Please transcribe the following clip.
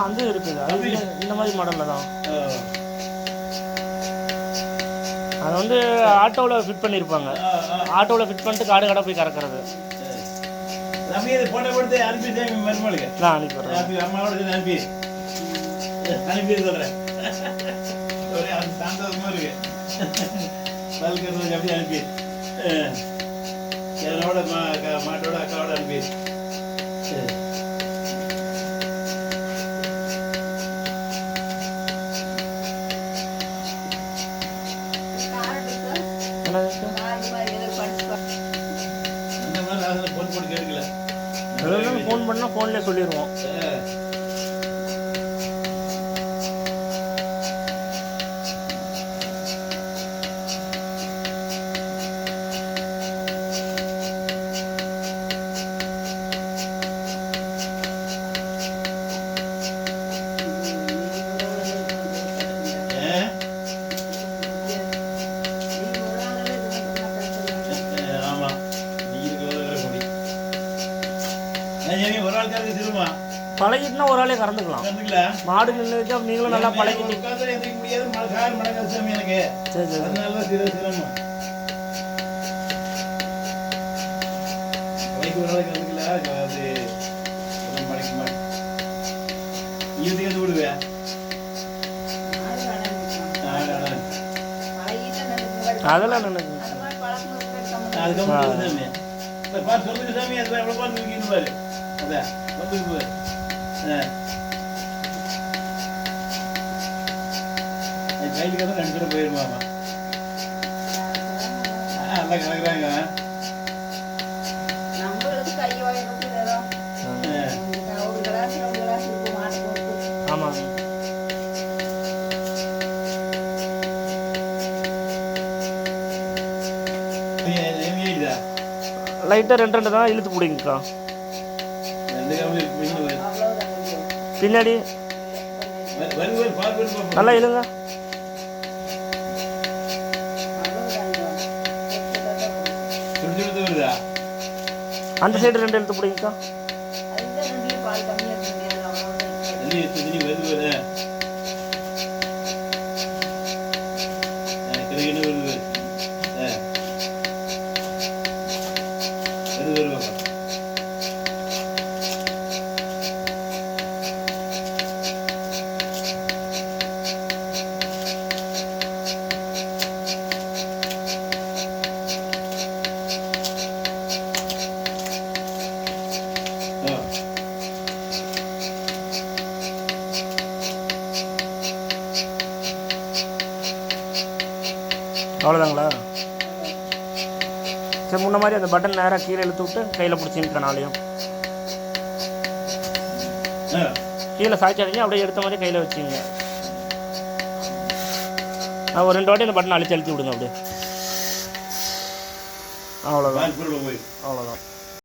அது இருக்குது. அது இந்த மாதிரி மாடலில் தான். அது வந்து ஆட்டோவில் ஃபிட் பண்ணியிருப்பாங்க. ஆட்டோவில் ஃபிட் பண்ணிட்டு காடு கடை போய் கறக்கிறது. போட்டோ கொடுத்து அனுப்பிட்டேன் மருமகளுக்கு. நான் அனுப்பிடுறேன். அம்மாவோட அனுப்பி சொல்கிறேன். ஒரே அது சாந்தோஷமாக இருக்கு. வளர்க்குறது அப்படியே அனுப்பி என்னோட மாட்டோட அக்காவோட அனுப்பி ஃபோன் பண்ணால் ஃபோன்லேயே சொல்லிடுவோம். பழகிட்டுனா ஒரு ஆளே கறந்துக்கலாம். மாடு நின்றுச்சு நீங்களும் நல்லா பழகிட்டு. சரி அதெல்லாம் நினைச்சு கைட்டுக்கு வந்து 2 பேரும் போயிருமாமா. நல்லா கலக்குறாங்க. ஆமாம் லைட்டாக 2 தான் இழுத்து பிடிங்கக்கா. பின்னாடி நல்லா இழுங்க. அந்த சைடு 2 இழுத்து பிடிங்கக்கா. அவ்வளோதாங்களா? சரி, முன்ன மாதிரி அந்த பட்டன் நேராக கீழே இழுத்து விட்டு கையில் பிடிச்சிருக்கேன். நாளையும் கீழே சாய்ச்சி அடிச்சு அப்படியே எடுத்த மாதிரி கையில் வச்சுங்க. ஒரு 2 வாட்டி அந்த பட்டன் அழுத்தி விடுங்க அப்படியே. அவ்வளோதான்.